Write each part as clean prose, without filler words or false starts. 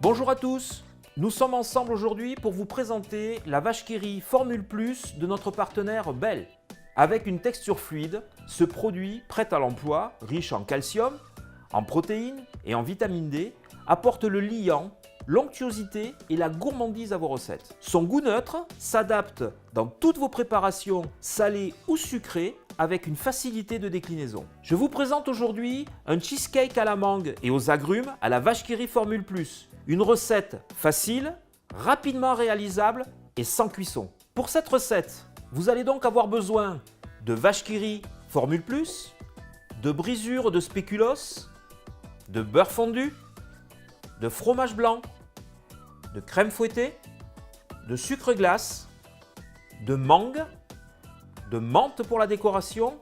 Bonjour à tous, nous sommes ensemble aujourd'hui pour vous présenter la vache qui rit Formule Plus de notre partenaire Bell. Avec une texture fluide, ce produit prêt à l'emploi, riche en calcium, en protéines et en vitamine D, apporte le liant, l'onctuosité et la gourmandise à vos recettes. Son goût neutre s'adapte dans toutes vos préparations salées ou sucrées avec une facilité de déclinaison. Je vous présente aujourd'hui un cheesecake à la mangue et aux agrumes à la vache qui rit Formule Plus. Une recette facile, rapidement réalisable et sans cuisson. Pour cette recette, vous allez donc avoir besoin de vache qui rit Formule Plus, de brisure de spéculoos, de beurre fondu, de fromage blanc, de crème fouettée, de sucre glace, de mangue, de menthe pour la décoration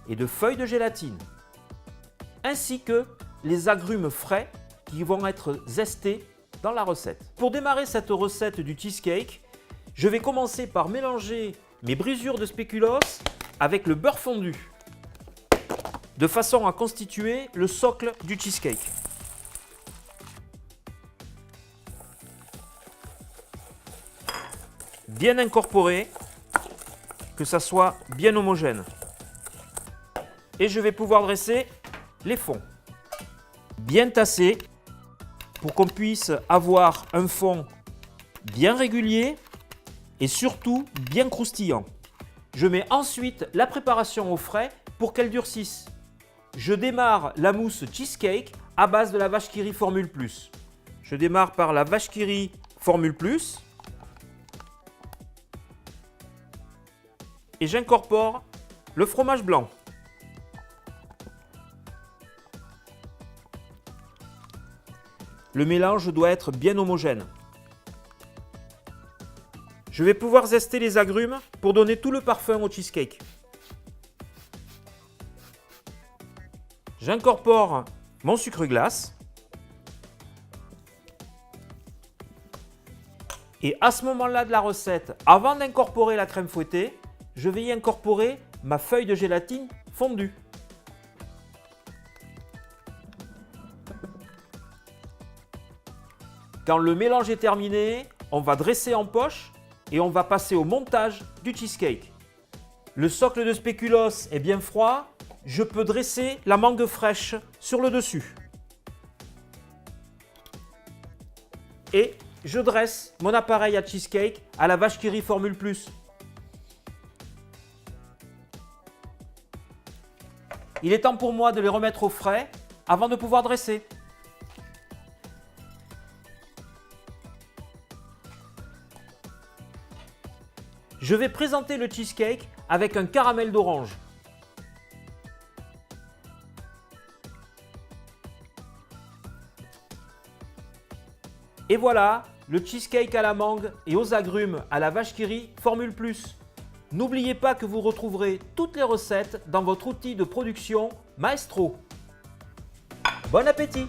et de feuilles de gélatine, ainsi que les agrumes frais qui vont être zestés dans la recette. Pour démarrer cette recette du cheesecake, je vais commencer par mélanger mes brisures de spéculoos avec le beurre fondu, de façon à constituer le socle du cheesecake. Bien incorporé, que ça soit bien homogène. Et je vais pouvoir dresser les fonds. Bien tassé pour qu'on puisse avoir un fond bien régulier et surtout bien croustillant. Je mets ensuite la préparation au frais pour qu'elle durcisse. Je démarre la mousse cheesecake à base de la vache qui rit Formule Plus. Je démarre par la vache qui rit Formule Plus. Et j'incorpore le fromage blanc. Le mélange doit être bien homogène. Je vais pouvoir zester les agrumes pour donner tout le parfum au cheesecake. J'incorpore mon sucre glace. Et à ce moment-là de la recette, avant d'incorporer la crème fouettée, je vais y incorporer ma feuille de gélatine fondue. Quand le mélange est terminé, on va dresser en poche et on va passer au montage du cheesecake. Le socle de spéculoos est bien froid, je peux dresser la mangue fraîche sur le dessus. Et je dresse mon appareil à cheesecake à la vache qui rit Formule Plus. Il est temps pour moi de les remettre au frais avant de pouvoir dresser. Je vais présenter le cheesecake avec un caramel d'orange. Et voilà, le cheesecake à la mangue et aux agrumes à la vache qui rit Formule Plus. N'oubliez pas que vous retrouverez toutes les recettes dans votre outil de production Maestro. Bon appétit!